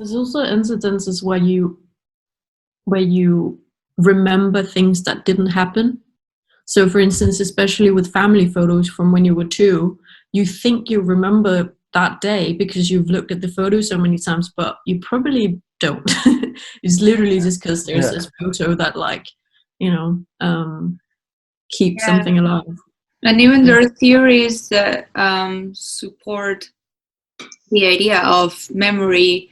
There's also incidences where you remember things that didn't happen. So for instance, especially with family photos from when you were 2, you think you remember that day because you've looked at the photo so many times, but you probably don't. It's literally just because there's Yeah. this photo that, like, you know, keeps Yeah. something alive. And even there are theories that support the idea of memory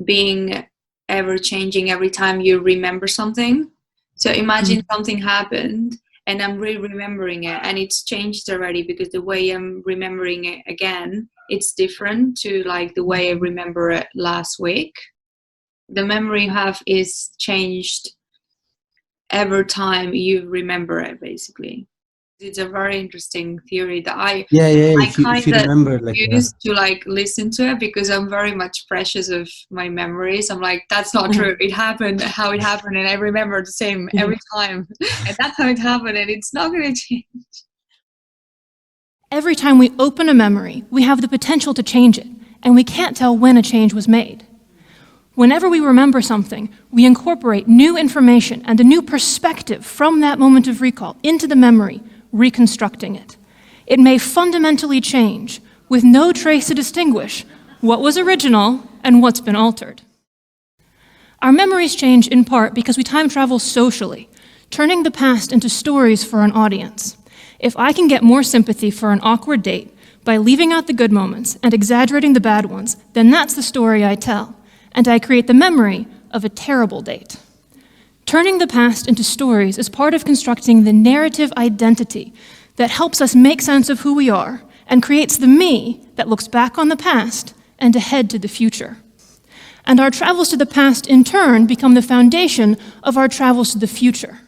being ever changing every time you remember something. So imagine something happened and I'm remembering it and it's changed already because the way I'm remembering it again, it's different to like the way I remember it last week. The memory you have is changed every time you remember it, basically. It's a very interesting theory that I If you kind of remember, like, used to like listen to it because I'm very much precious of my memories. I'm like, that's not true. It happened how it happened, and I remember the same every time. And that's how it happened, and it's not going to change. Every time we open a memory, we have the potential to change it, and we can't tell when a change was made. Whenever we remember something, we incorporate new information and a new perspective from that moment of recall into the memory, reconstructing it. It may fundamentally change, with no trace to distinguish what was original and what's been altered. Our memories change in part because we time travel socially, turning the past into stories for an audience. If I can get more sympathy for an awkward date by leaving out the good moments and exaggerating the bad ones, then that's the story I tell, and I create the memory of a terrible date. Turning the past into stories is part of constructing the narrative identity that helps us make sense of who we are and creates the me that looks back on the past and ahead to the future. And our travels to the past, in turn, become the foundation of our travels to the future.